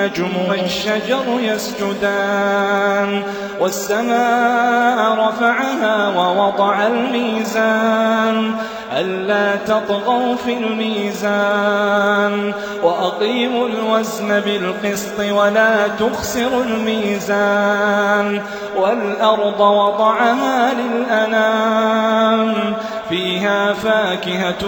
النجم والشجر يسجدان والسماء رفعها ووضع الميزان ألا تطغوا في الميزان وأقيموا الوزن بالقسط ولا تخسروا الميزان والأرض وضعها للأنام فيها فاكهة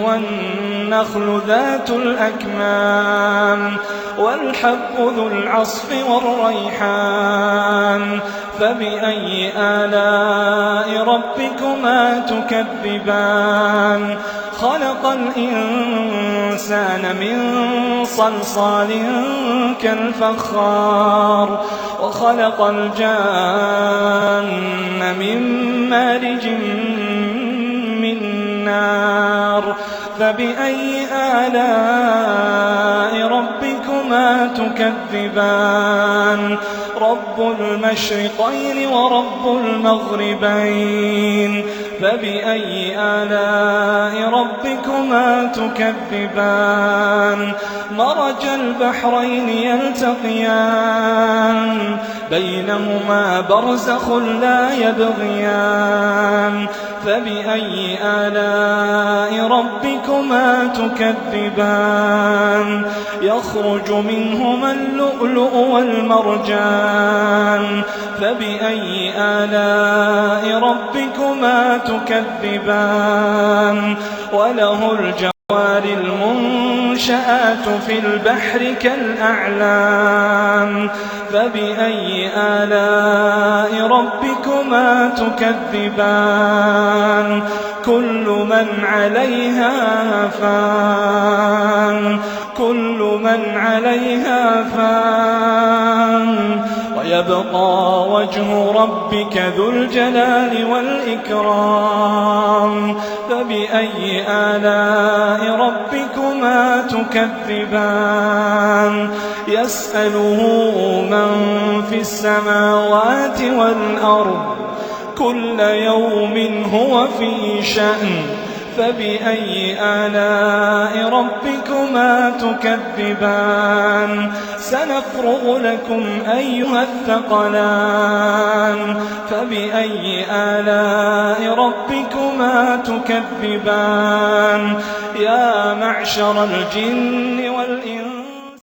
والنخل ذات الأكمام والحب ذو العصف والريحان فبأي آلاء ربكما تكذبان خلق الإنسان من صلصال كالفخار وخلق الجان من مارج من نار فبأي آلاء ربكما تكذبان رب المشرقين ورب المغربين فبأي آلاء ربكما تكذبان مرج البحرين يلتقيان بينهما برزخ لا يبغيان فبأي آلاء ربكما تكذبان يخرج منهما اللؤلؤ والمرجان فبأي آلاء ربكما تكذبان وله الجوار المنشآت في البحر كالأعلام فبأي آلاء ربكما تكذبان كل من عليها فان ويبقى وجه ربك ذو الجلال والإكرام فبأي آلاء ربكما تكذبان يسأله من في السماوات والأرض كل يوم هو في شأن فبأي آلاء ربكما تكذبان سنفرغ لكم أيها الثقلان فبأي آلاء ربكما تكذبان يا معشر الجن والإنس